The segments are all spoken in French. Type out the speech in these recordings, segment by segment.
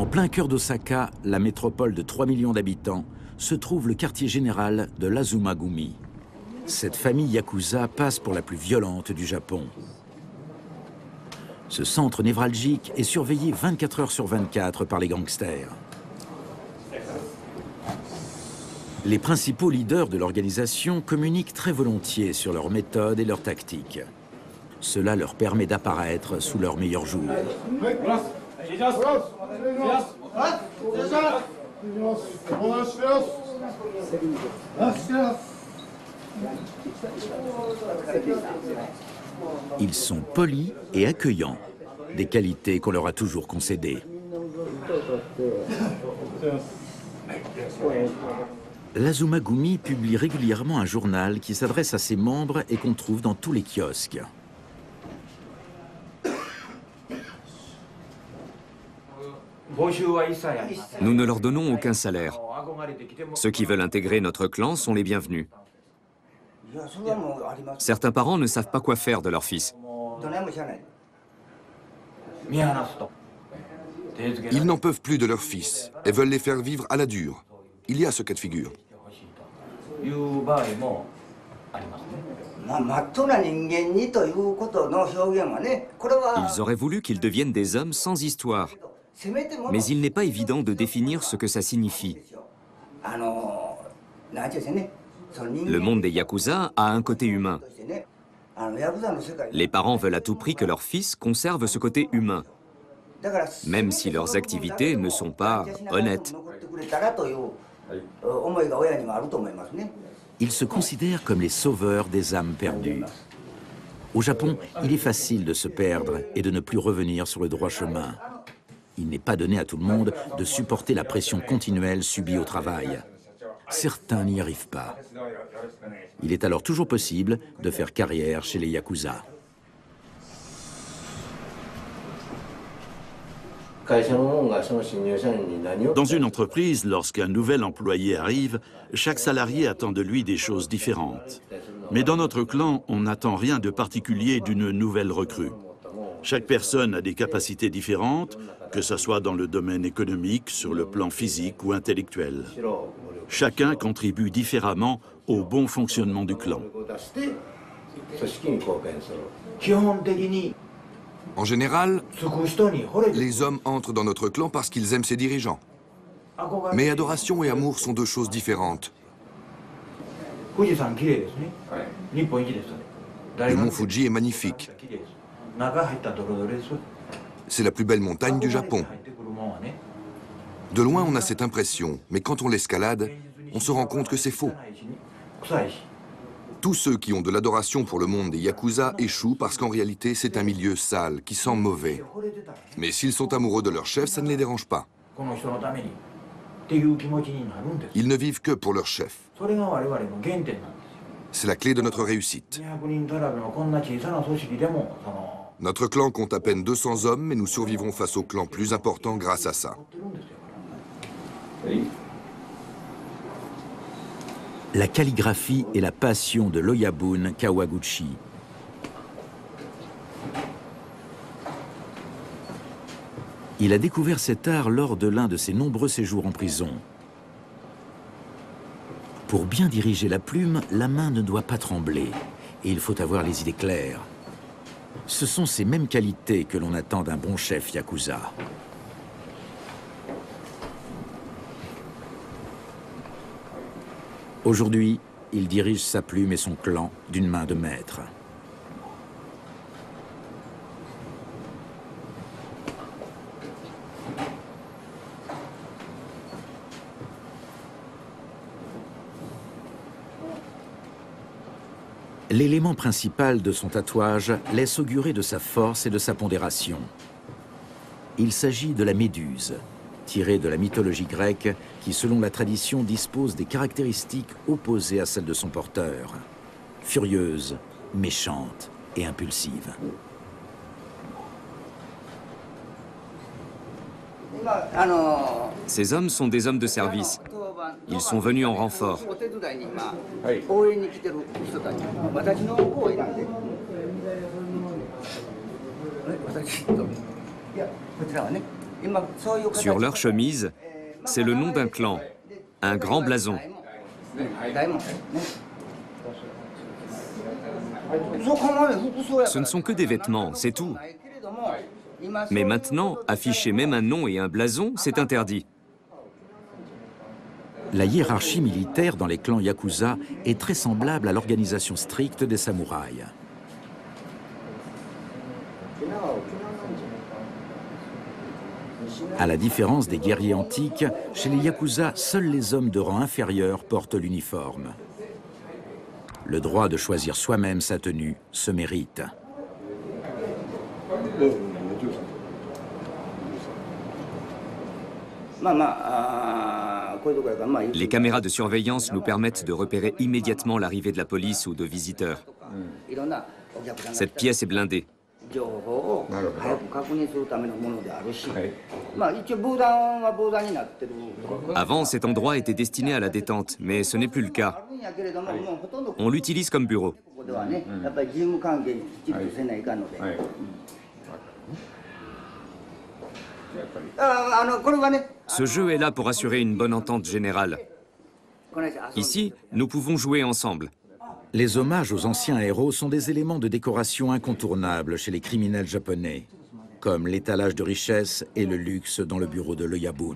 plein cœur d'Osaka, la métropole de 3 millions d'habitants, se trouve le quartier général de l'Azumagumi. Cette famille yakuza passe pour la plus violente du Japon. Ce centre névralgique est surveillé 24 heures sur 24 par les gangsters. Les principaux leaders de l'organisation communiquent très volontiers sur leurs méthodes et leurs tactiques. Cela leur permet d'apparaître sous leur meilleur jour. Ils sont polis et accueillants, des qualités qu'on leur a toujours concédées. L'Azumagumi publie régulièrement un journal qui s'adresse à ses membres et qu'on trouve dans tous les kiosques. Nous ne leur donnons aucun salaire. Ceux qui veulent intégrer notre clan sont les bienvenus. Certains parents ne savent pas quoi faire de leur fils. Ils n'en peuvent plus de leur fils et veulent les faire vivre à la dure. Il y a ce cas de figure. Ils auraient voulu qu'ils deviennent des hommes sans histoire. Mais il n'est pas évident de définir ce que ça signifie. Le monde des yakuza a un côté humain. Les parents veulent à tout prix que leur fils conserve ce côté humain, même si leurs activités ne sont pas honnêtes. Ils se considèrent comme les sauveurs des âmes perdues. Au Japon, il est facile de se perdre et de ne plus revenir sur le droit chemin. Il n'est pas donné à tout le monde de supporter la pression continuelle subie au travail. Certains n'y arrivent pas. Il est alors toujours possible de faire carrière chez les yakuza. Dans une entreprise, lorsqu'un nouvel employé arrive, chaque salarié attend de lui des choses différentes. Mais dans notre clan, on n'attend rien de particulier d'une nouvelle recrue. Chaque personne a des capacités différentes, que ce soit dans le domaine économique, sur le plan physique ou intellectuel. Chacun contribue différemment au bon fonctionnement du clan. En général, les hommes entrent dans notre clan parce qu'ils aiment ses dirigeants. Mais adoration et amour sont deux choses différentes. Le mont Fuji est magnifique. C'est la plus belle montagne du Japon. De loin, on a cette impression, mais quand on l'escalade, on se rend compte que c'est faux. Tous ceux qui ont de l'adoration pour le monde des yakuza échouent parce qu'en réalité, c'est un milieu sale, qui sent mauvais. Mais s'ils sont amoureux de leur chef, ça ne les dérange pas. Ils ne vivent que pour leur chef. C'est la clé de notre réussite. Notre clan compte à peine 200 hommes, mais nous survivrons face au clan plus important grâce à ça. La calligraphie est la passion de l'Oyabun Kawaguchi. Il a découvert cet art lors de l'un de ses nombreux séjours en prison. Pour bien diriger la plume, la main ne doit pas trembler et il faut avoir les idées claires. Ce sont ces mêmes qualités que l'on attend d'un bon chef yakuza. Aujourd'hui, il dirige sa plume et son clan d'une main de maître. L'élément principal de son tatouage laisse augurer de sa force et de sa pondération. Il s'agit de la méduse, tirée de la mythologie grecque, qui, selon la tradition, dispose des caractéristiques opposées à celles de son porteur. Furieuse, méchante et impulsive. Ces hommes sont des hommes de service. Ils sont venus en renfort. Sur leur chemise, c'est le nom d'un clan, un grand blason. Ce ne sont que des vêtements, c'est tout. Mais maintenant, afficher même un nom et un blason, c'est interdit. La hiérarchie militaire dans les clans yakuza est très semblable à l'organisation stricte des samouraïs. À la différence des guerriers antiques, chez les yakuza, seuls les hommes de rang inférieur portent l'uniforme. Le droit de choisir soi-même sa tenue se mérite. Les caméras de surveillance nous permettent de repérer immédiatement l'arrivée de la police ou de visiteurs. Cette pièce est blindée. Avant, cet endroit était destiné à la détente, mais ce n'est plus le cas. On l'utilise comme bureau. Ce jeu est là pour assurer une bonne entente générale. Ici, nous pouvons jouer ensemble. Les hommages aux anciens héros sont des éléments de décoration incontournables chez les criminels japonais, comme l'étalage de richesse et le luxe dans le bureau de l'Oyabun.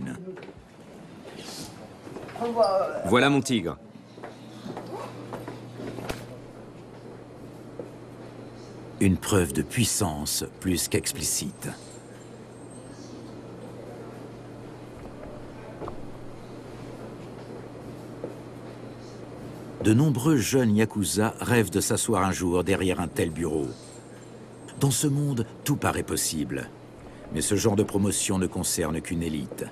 Voilà mon tigre. Une preuve de puissance plus qu'explicite. De nombreux jeunes yakuza rêvent de s'asseoir un jour derrière un tel bureau. Dans ce monde, tout paraît possible. Mais ce genre de promotion ne concerne qu'une élite.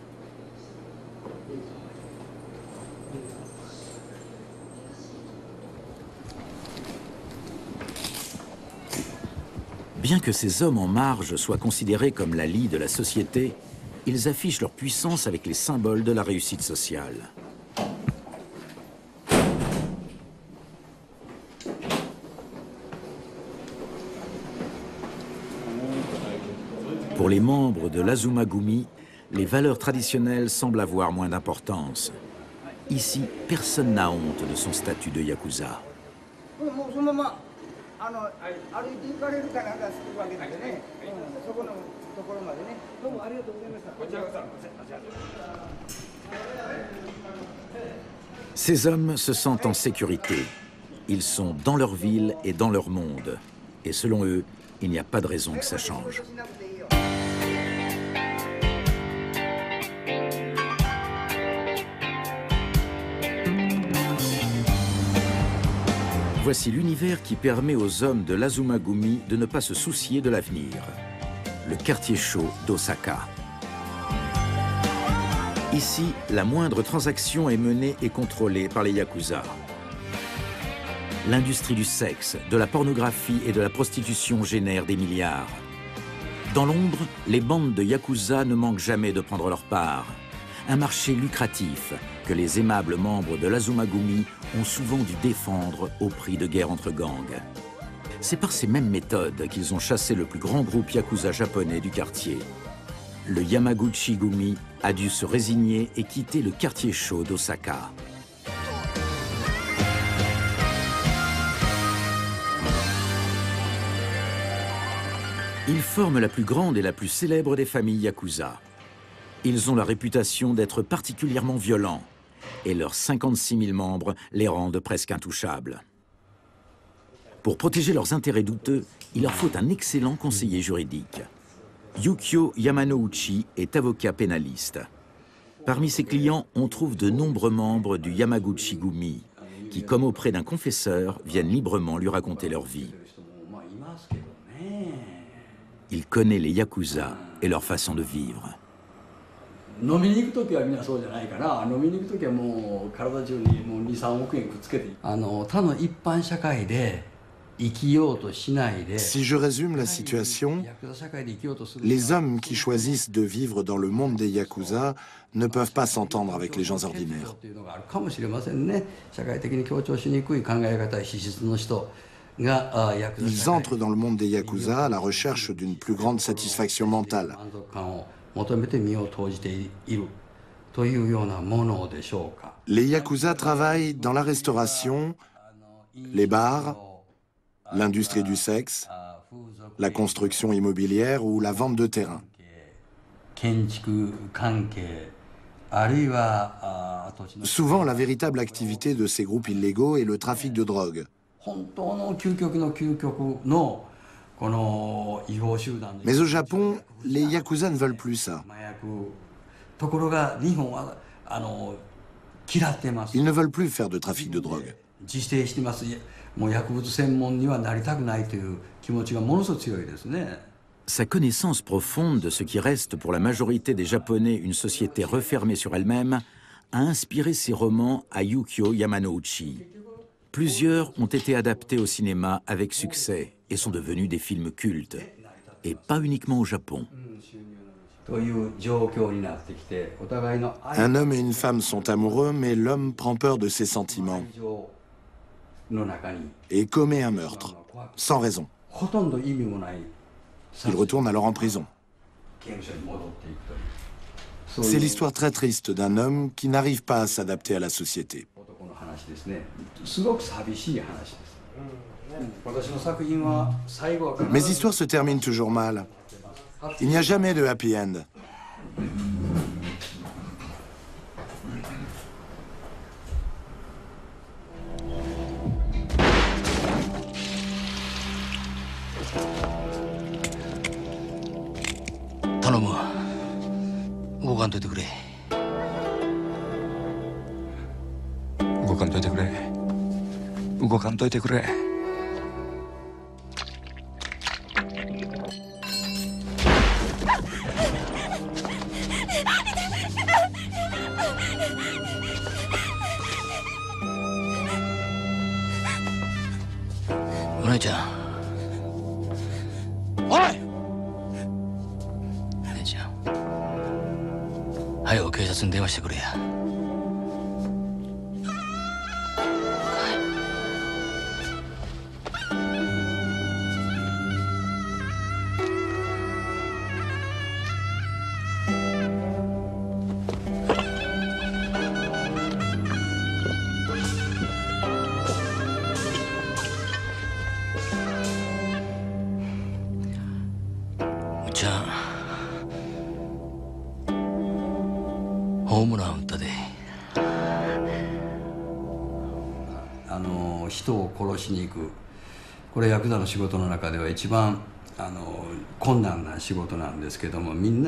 Bien que ces hommes en marge soient considérés comme la lie de la société, ils affichent leur puissance avec les symboles de la réussite sociale. Pour les membres de l'Azumagumi, les valeurs traditionnelles semblent avoir moins d'importance. Ici, personne n'a honte de son statut de yakuza. Ces hommes se sentent en sécurité. Ils sont dans leur ville et dans leur monde. Et selon eux, il n'y a pas de raison que ça change. Voici l'univers qui permet aux hommes de l'Azumagumi de ne pas se soucier de l'avenir. Le quartier chaud d'Osaka. Ici, la moindre transaction est menée et contrôlée par les yakuza. L'industrie du sexe, de la pornographie et de la prostitution génère des milliards. Dans l'ombre, les bandes de yakuza ne manquent jamais de prendre leur part. Un marché lucratif que les aimables membres de l'Azumagumi ont souvent dû défendre au prix de guerres entre gangs. C'est par ces mêmes méthodes qu'ils ont chassé le plus grand groupe yakuza japonais du quartier. Le Yamaguchi-gumi a dû se résigner et quitter le quartier chaud d'Osaka. Ils forment la plus grande et la plus célèbre des familles yakuza. Ils ont la réputation d'être particulièrement violents et leurs 56 000 membres les rendent presque intouchables. Pour protéger leurs intérêts douteux, il leur faut un excellent conseiller juridique. Yukio Yamanouchi est avocat pénaliste. Parmi ses clients, on trouve de nombreux membres du Yamaguchi-gumi qui, comme auprès d'un confesseur, viennent librement lui raconter leur vie. Il connaît les yakuza et leur façon de vivre. Si je résume la situation, les hommes qui choisissent de vivre dans le monde des yakuza ne peuvent pas s'entendre avec les gens ordinaires. Ils entrent dans le monde des yakuza à la recherche d'une plus grande satisfaction mentale. Les Yakuza travaillent dans la restauration, les bars, l'industrie du sexe, la construction immobilière ou la vente de terrain. Souvent, la véritable activité de ces groupes illégaux est le trafic de drogue. Mais au Japon, les Yakuza ne veulent plus ça. Ils ne veulent plus faire de trafic de drogue. Sa connaissance profonde de ce qui reste pour la majorité des Japonais une société refermée sur elle-même a inspiré ses romans à Yukio Yamanouchi. Plusieurs ont été adaptés au cinéma avec succès et sont devenus des films cultes. Et pas uniquement au Japon. Un homme et une femme sont amoureux, mais l'homme prend peur de ses sentiments et commet un meurtre, sans raison. Il retourne alors en prison. C'est l'histoire très triste d'un homme qui n'arrive pas à s'adapter à la société. Mes histoires se terminent toujours mal. Il n'y a jamais de happy end.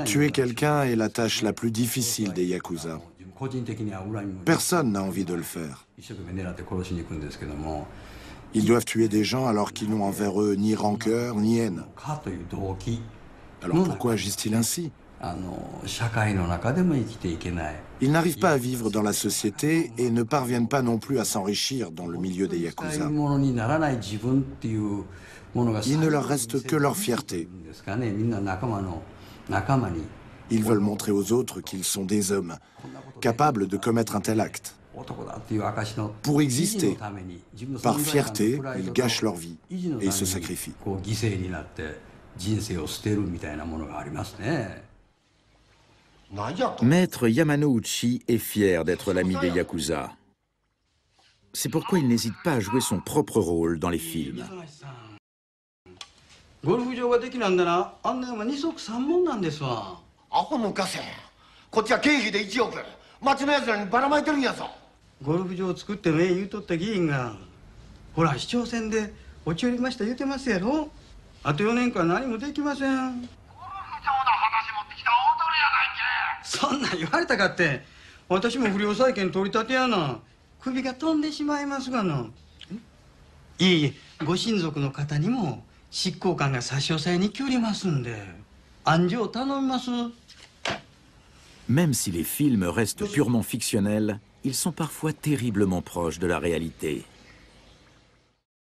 Tuer quelqu'un est la tâche la plus difficile des Yakuza. Personne n'a envie de le faire. Ils doivent tuer des gens alors qu'ils n'ont envers eux ni rancœur ni haine. Alors pourquoi agissent-ils ainsi? Ils n'arrivent pas à vivre dans la société et ne parviennent pas non plus à s'enrichir dans le milieu des Yakuza. Il ne leur reste que leur fierté. Ils veulent montrer aux autres qu'ils sont des hommes, capables de commettre un tel acte. Pour exister, par fierté, ils gâchent leur vie et se sacrifient. Maître Yamanouchi est fier d'être l'ami des Yakuza. C'est pourquoi il n'hésite pas à jouer son propre rôle dans les films. Même si les films restent purement fictionnels, ils sont parfois terriblement proches de la réalité.